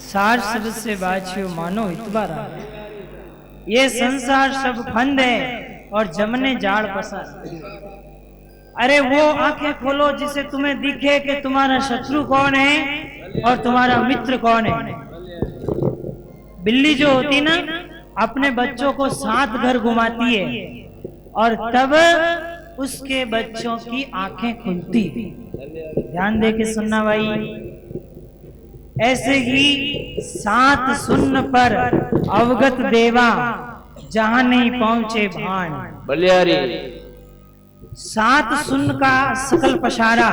सार सब से बाछियो मानो इतबारा। ये संसार सब फंद है और जमने जाड़ पसार। अरे वो आंखें खोलो जिसे तुम्हें दिखे कि तुम्हारा शत्रु कौन है और तुम्हारा मित्र कौन है। बिल्ली जो होती ना अपने बच्चों को 7 घर घुमाती है और तब उसके बच्चों की आंखें खुलती। ध्यान दे के सुनना भाई। ऐसे ही 7 सुन्न पर अवगत देवा जहां नहीं पहुंचे भान। बलियारी 7 सुन्न का सकल पसारा।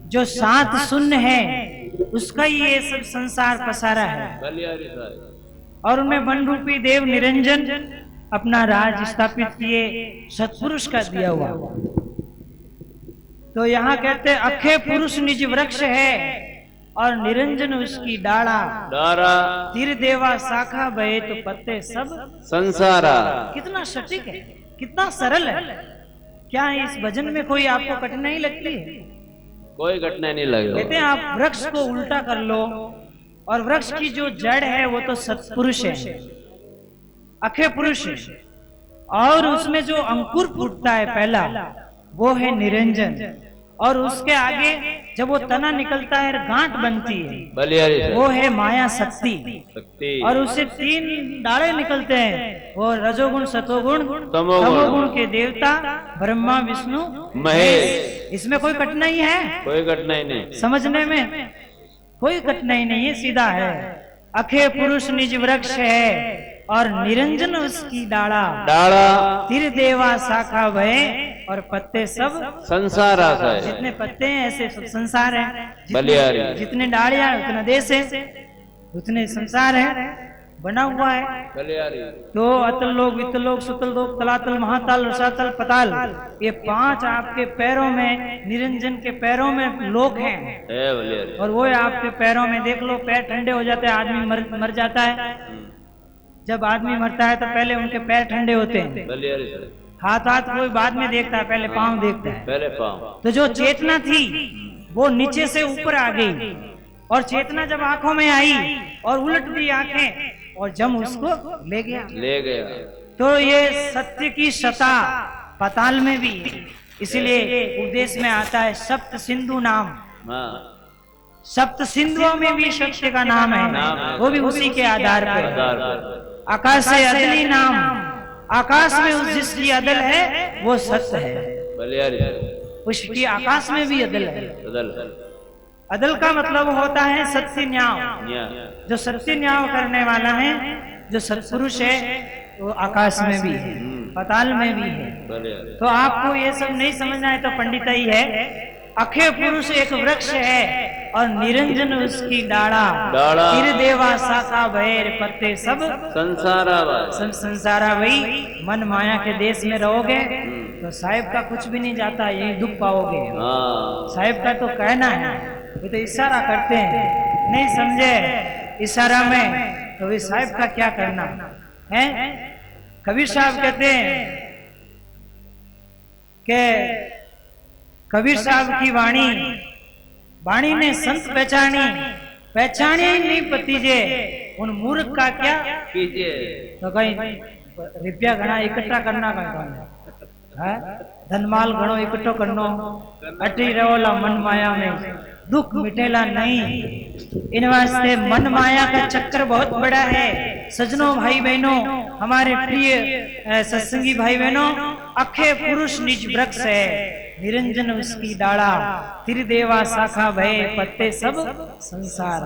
जो 7 सुन्न है उसका ही ये सब संसार पसारा है। बलियारी और उनमें वन रूपी देव निरंजन अपना राज स्थापित किए, सत्पुरुष का दिया हुआ। तो यहाँ कहते अखे पुरुष निज वृक्ष है और निरंजन उसकी डाड़ा। डारा तीर देवा शाखा बहे तो पत्ते सब संसारा। कितना सटीक है, कितना सरल है। क्या इस भजन में कोई आपको कठिनाई लगती है? कोई घटना नहीं लगी। कहते हैं आप वृक्ष को उल्टा कर लो और वृक्ष की जो जड़ है वो तो सत्पुरुष है, अखे पुरुष है। और उसमें जो अंकुर फूटता है पहला वो है निरंजन। और उसके आगे जब वो तना निकलता है गांठ बनती है, बलियारी वो है माया शक्ति। शक्ति। और उससे 3 डाले निकलते हैं, वो रजोगुण सतोगुण तमोगुण के देवता ब्रह्मा विष्णु महेश। इसमें कोई कठिनाई है? कोई घटना नहीं। समझने में कोई कठिनाई नहीं है, सीधा है। अखे पुरुष निज वृक्ष है और निरंजन उसकी डाड़ा। डाड़ा तीर देवा शाखा भये और पत्ते सब संसार आता है। जितने पत्ते हैं ऐसे सब संसार है। बलियारी जितने डालियां उतना देश है, उतने संसार है बना हुआ है। बलियारी तो अतल लोक वितल लोक सुतल लोक तलातल महातल रसातल पताल, ये 5 आपके पैरों में, निरंजन के पैरों में लोक हैं। बलियारी। और वो आपके पैरों में देख लो, पैर ठंडे हो जाते हैं, आदमी मर जाता है। जब आदमी मरता है तो पहले उनके पैर ठंडे होते हैं। बलियारी हाथ कोई बाद में देखता है, पहले पांव देखता है। पहले पांव। तो जो चेतना थी वो नीचे से ऊपर आ गई और चेतना जब आंखों में आई और उलट दी आंखें और जम उसको ले गया। तो ये सत्य की सता पताल में भी, इसलिए उपदेश में आता है सप्त सिंधु नाम। सप्त सिंधुओं में भी सत्य का नाम है, वो भी उसी के आधार पर। आकाश से अदली नाम, आकाश में उस जिसकी अदल है वो सत्य है। उसकी आकाश में भी अदल है। अदल का मतलब होता है सत्य न्याय। जो सत्य न्याय करने वाला है, जो सत्पुरुष है, वो आकाश में भी है, पताल में भी है। तो आपको ये सब नहीं समझना है तो पंडित ही है। अखे पुरुष एक वृक्ष है और निरंजन उसकी डाड़ा। तीर देवा शाखा भैर पत्ते सब संसारा। वही मन माया के देश में रहोगे तो साहिब का कुछ भी नहीं जाता, यही दुख पाओगे। साहिब का तो कहना है, वो तो इशारा करते हैं, नहीं समझे इशारा में तो वे साहिब का क्या करना है। कबीर साहब कहते हैं कि कबीर साहब की वाणी ने संत पहचाने ही नहीं पतीजे, उन मूर्ख का क्या कीजिए। तो कहीं रुपया घना इकट्ठा करना है, धनमाल घणो इकट्ठो करनो, अटी रहोला मन माया में, दुख मिटेला नहीं। इन वास्ते मन माया का चक्कर बहुत बड़ा है। सजनों भाई बहनों, हमारे प्रिय सत्संगी भाई बहनों, अखे पुरुष निज वृक्ष है, निरंजन उसकी डाड़ा। तीर देवा शाखा भये पत्ते सब संसार।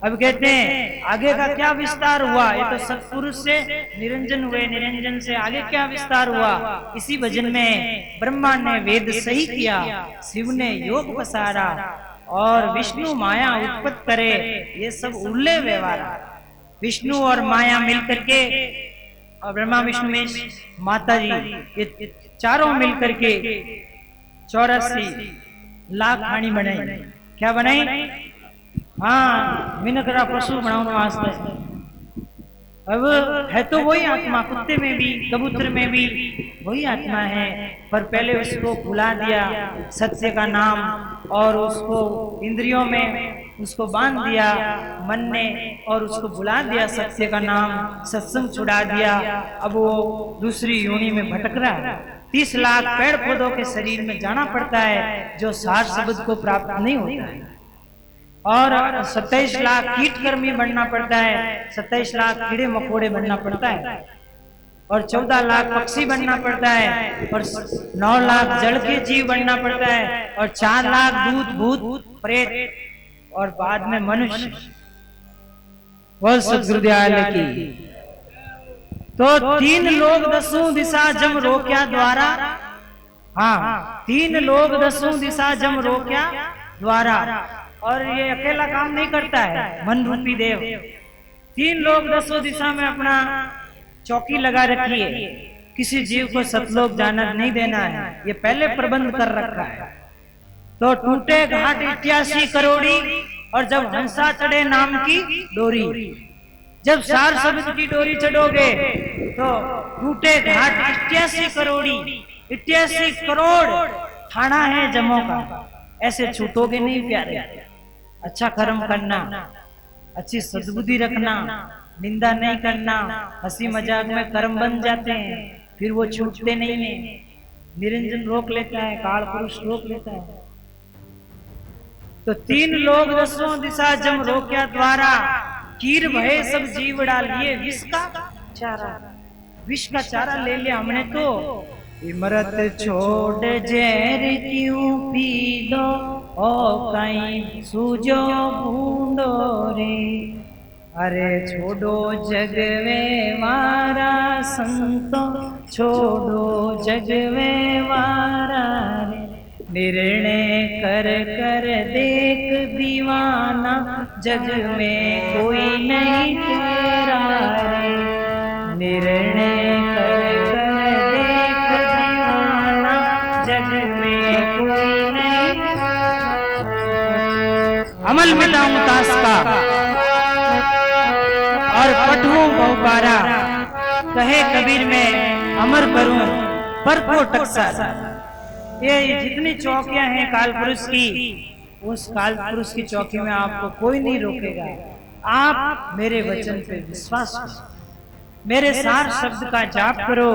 अब कहते हैं आगे का क्या विस्तार हुआ। ये तो सत्पुरुष से निरंजन हुए, निरंजन से आगे क्या विस्तार हुआ। इसी भजन में ब्रह्मा ने वेद सही किया, शिव ने योग पसारा और विष्णु माया उत्पत्ति करे। ये सब उल्ले व्यवहार, विष्णु और माया मिलकर के, और ब्रह्मा विष्णु में माता जी, ये चारों मिलकर के 84 लाख हानि बनाई। क्या बनाई? हाँ, मिनकरा पशु बनाने वास्ते। अब है तो वही आत्मा, कुत्ते में भी कबूतर में भी वही आत्मा है, पर पहले उसको भुला दिया सत्य का नाम, और उसको इंद्रियों में उसको बांध दिया मन ने और उसको बुला दिया सत्य का नाम, सत्संग छुड़ा दिया। अब वो दूसरी योनि में भटक रहा है। 30 लाख पेड़ पौधों के शरीर में जाना पड़ता है जो सार शब्द को प्राप्त नहीं होता है, और 27 लाख कीट कर्मी बनना पड़ता है, 27 लाख कीड़े मकोड़े बनना पड़ता है, और 14 लाख पक्षी बनना पड़ता है, और 9 लाख जल के जीव बनना पड़ता है, और 4 लाख दूत भूत प्रेत, और बाद में मनुष्य। बोल सद्गुरुदेव की। तो 3 लोग 10 दिशा जम रोक्या द्वारा, हाँ 3 लोग 10 दिशा जम रोक्या द्वारा। और ये अकेला काम नहीं करता है मन रूपी देव। 3 लोग 10 दिशा में अपना चौकी लगा रखी है, किसी जीव को सतलोक जाना नहीं देना है, ये पहले प्रबंध कर रखा है। तो टूटे घाट 81 करोड़ी, और जब हंसा चढ़े नाम की डोरी, जब सार शब्द की डोरी चढ़ोगे तो टूटे घाट 81 करोड़ी, 81 करोड़ थाना है जमों का, ऐसे छूटोगे नहीं प्यारे। अच्छा कर्म करना, अच्छी सद्बुद्धि रखना, निंदा नहीं करना, हंसी मजाक में कर्म बन जाते हैं, फिर वो छूटते नहीं है। निरंजन रोक लेता है, काल पुरुष रोक लेता है। तो 3 लोग 10 दिशा जम रोक्या द्वारा, कीर भय सब जीव डालिए विष का चारा। विष का चारा ले लिया हमने तो। इमरत छोड़ जहर क्यों पी लो, ओ कहीं सूझो भूंडो रे। अरे छोड़ो जगवे मारा संतो, छोड़ो जगवे मारा रे। निर्णय कर कर देख दीवाना, जग में कोई नहीं तेरा रे। निर्णय कर कर देख दीवाना, जग में कोई नहीं। अमल मिटाऊं ताश का और पटूं बहुपारा, कहे कबीर में अमर करूं पर को टकसारा। ये जितनी चौकियां हैं काल पुरुष की, उस काल पुरुष की चौकी में आपको कोई नहीं रोकेगा। आप मेरे वचन पे विश्वास करो, मेरे सार शब्द का जाप करो।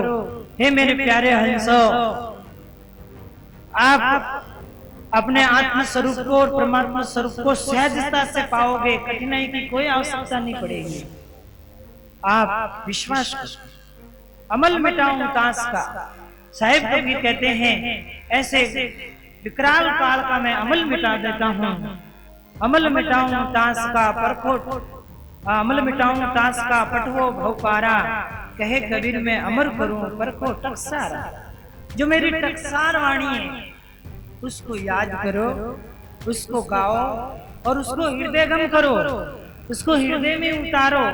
हे मेरे प्यारे हंसो, आप अपने आत्म स्वरूप को और परमात्मा स्वरूप को सहजता से पाओगे, कठिनाई की कोई आवश्यकता नहीं पड़ेगी। आप विश्वास करो। अमल मिटाऊं ताश का, साहिब कबीर कहते हैं ऐसे विकराल काल का मैं अमल मिटा देता हूँ। अमल मिटाऊं ताश का परखो, अमल मिटाऊं ताश का पटवो भवपारा, कहे कबीर में अमर करूं परखो टकसारा। जो मेरी टकसार वाणी है उसको याद करो, उसको गाओ और उसको हृदयगम करो, उसको हृदय में उतारो।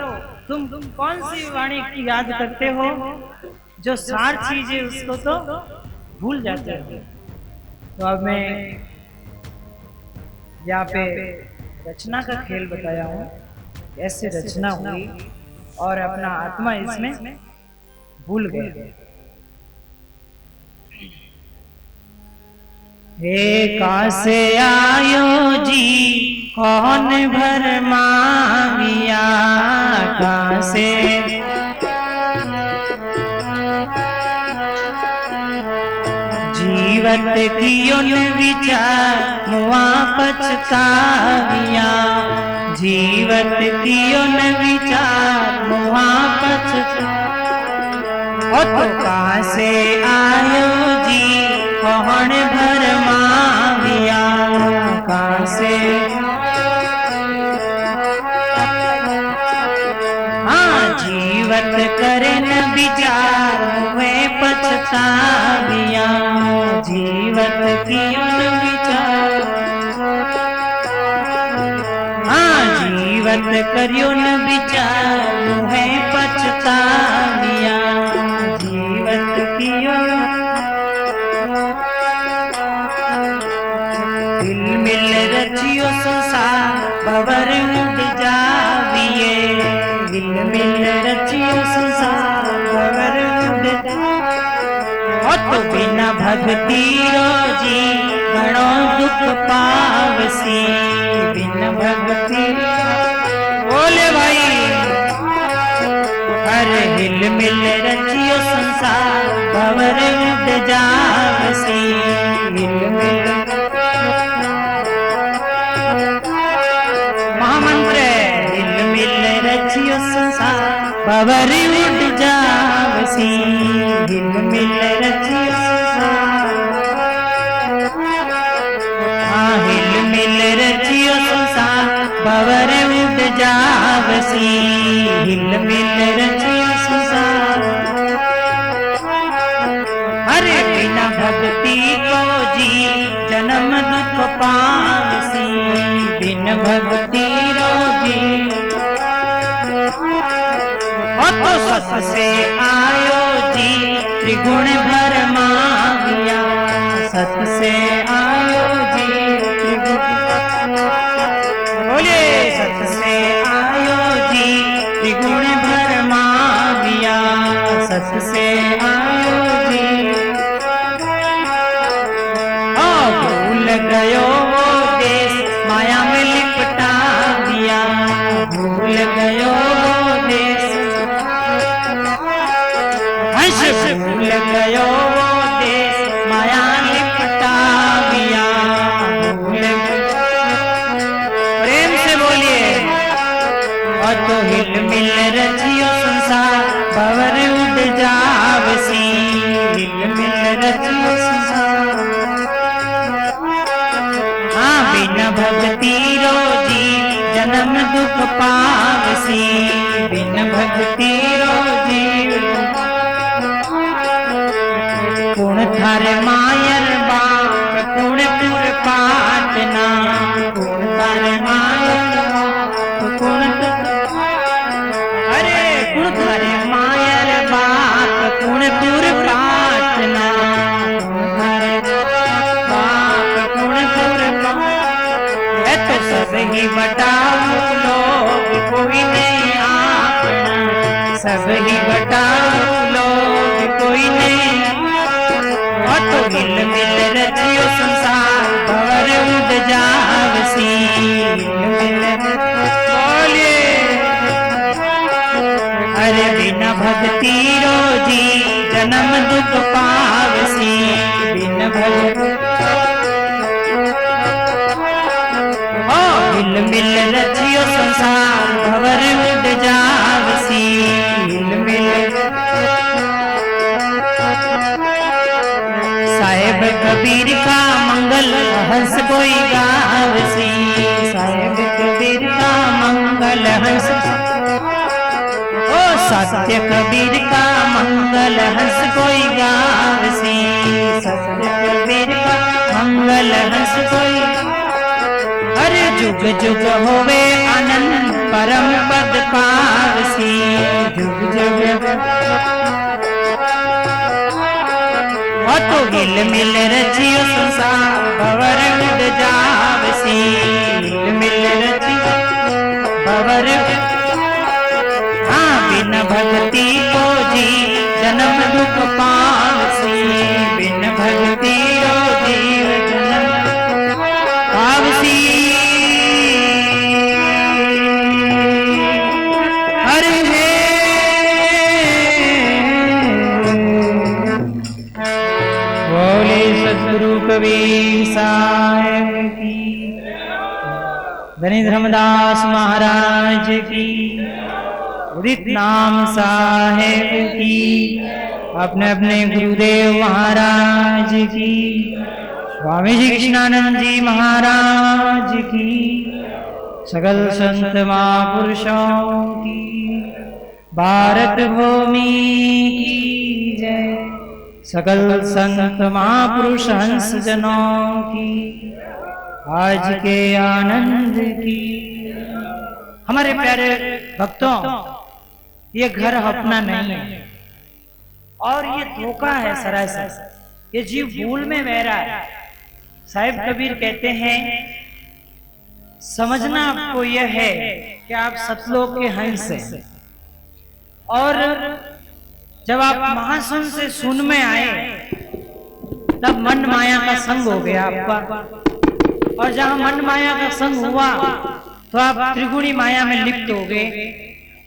तुम कौन सी वाणी की याद करते हो? जो सार चीज है उसको तो भूल जाते हो। तो अब मैं यहाँ पे रचना का खेल बताया हूँ, ऐसे रचना हुई और अपना आत्मा इसमें भूल गया। हे कासे आयो जी कौन भर मांगिया, कासे जीवत कियो न विचार मुआ पछताविया, जीवत कियो न विचार मुआ पछता। ओ तो कासे आयो जी कौन भर मांगिया, कासे हाँ जीवत करे न विचार वे पछताविया, जीवत कियो न विचार हाँ जीवत करियो न विचार वे पछताविया, जीवत कियो दिल मिल रचियो संसार भवर उठ जाविए, दिल मिल रचियो संसार भवर उठ जा। तो बिना भक्ति रोजी घणो दुख पावसी बिन भक्ति। बोले भाई हर हिल मिल रचियो संसार भंवर उठ जावसी हिल मिल। महामंत्र हिल मिल रचियो संसार भंवर उठ जावसी हिल मिल रचियो संसार। हाँ हिल मिल रचियो संसार भंवर उठ जावसी हिल मिल रचियो संसार। अरे बिना भक्ति को जी जन्म दुख पावसी बिन भक्ति रोजी। तो सत से आयो जी त्रिगुण भर मांगिया सत से आयो जी त्रिगुण। बोले सत से आयो जी त्रिगुण भर मांगिया सत से आयो जी। भूल गयो वो देश माया में लिपटा दिया भूल गयो वो देश भूल गयो वो देश माया लिपटा दिया भूल। प्रेम से बोलिए और तो हिल मिल रचियो संसार भंवर उठ जावसी हिल मिल रचियो संसार। हाँ बिना भक्ति रोजी जन्म दुख पावसी बिन भक्ति रोजी। गुण थार मायर बाप गुण पुर पाटना गुण थार मायर गुण। अरे गुण थार मायर बाप गुण पुर पाटना गुण थार बाप गुण पुर पाटना। तो सब ही बटाऊ लोग कोई नहीं आपना सब ही बटाऊ लोग कोई नहीं। तो हिल मिल रचियो संसार भंवर उठ जावसी हिल मिल। बोलिए अरे बिना भक्ति रोजी जन्म दुख पावसी बिन भक्ति। हिल मिल रचियो संसार भंवर उठ जावसी हिल मिल। साहेब कबीर का मंगल हंस कोई गावसी साहेब कबीर का मंगल हंस। ओ सत्य कबीर का मंगल हंस कोई गावसी सत्य कबीर का मंगल हंस कोई। अरे जुग जुग होवे आनंद परम पद पावसी जुग जुग। तो हिल मिल रचियो संसार भंवर उठ जावसी हिल मिल रचियो भंवर। हाँ बिन भक्ति को जी जन्म दुख पावसी बिन भक्ति रो जीव जन्म पावसी। हरे सद्गुरु कबीर साहेब की धनी धर्मदास महाराज की उदित नाम साहेब की अपने अपने गुरुदेव महाराज की स्वामी जी कृष्णानंद जी महाराज की सकल संत महापुरुषों की भारत भूमि की जय। सकल संत महापुरुष हंस जनों की आज के आनंद की। हमारे प्यारे भक्तों ये घर अपना नहीं है और ये धोखा है सरासर। ये जीव भूल में बह रहा है। साहिब कबीर कहते हैं समझना आपको यह है कि आप सतलोक के हंस हैं और जब आप महासुन से सुन में आए तब मन माया का संग हो गया आपका। और जहां मन माया का संग हुआ तो आप त्रिगुणी माया में लिप्त हो गए।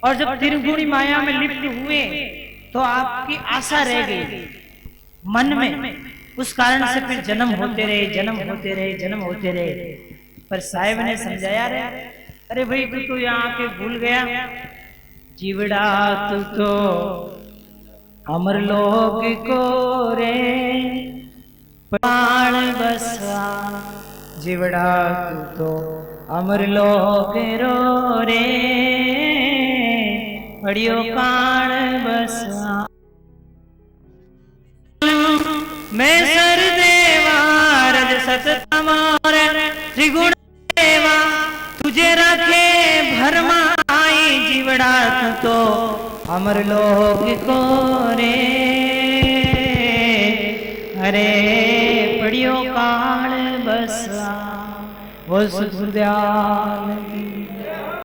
और जब त्रिगुणी माया में लिप्त हुए तो आपकी आशा रह गई मन में। उस कारण से फिर जन्म होते रहे, जन्म होते रहे, जन्म होते रहे। पर साहिब ने समझाया रे, अरे भाई तू तो यहाँ के भूल गया, जीवड़ा तू तो अमरलोक को रे प्राण बसा। जीवड़ा तू तो अमरलोक रो रे पड़ियो प्राण बसा। मैं सर देवा रज सत तमार त्रिगुण देवा तुझे रखे भरमाई। जीवड़ा तू तो अमरलोक को रे अरे पड़ियो काल बसा। वो सुखदयाल की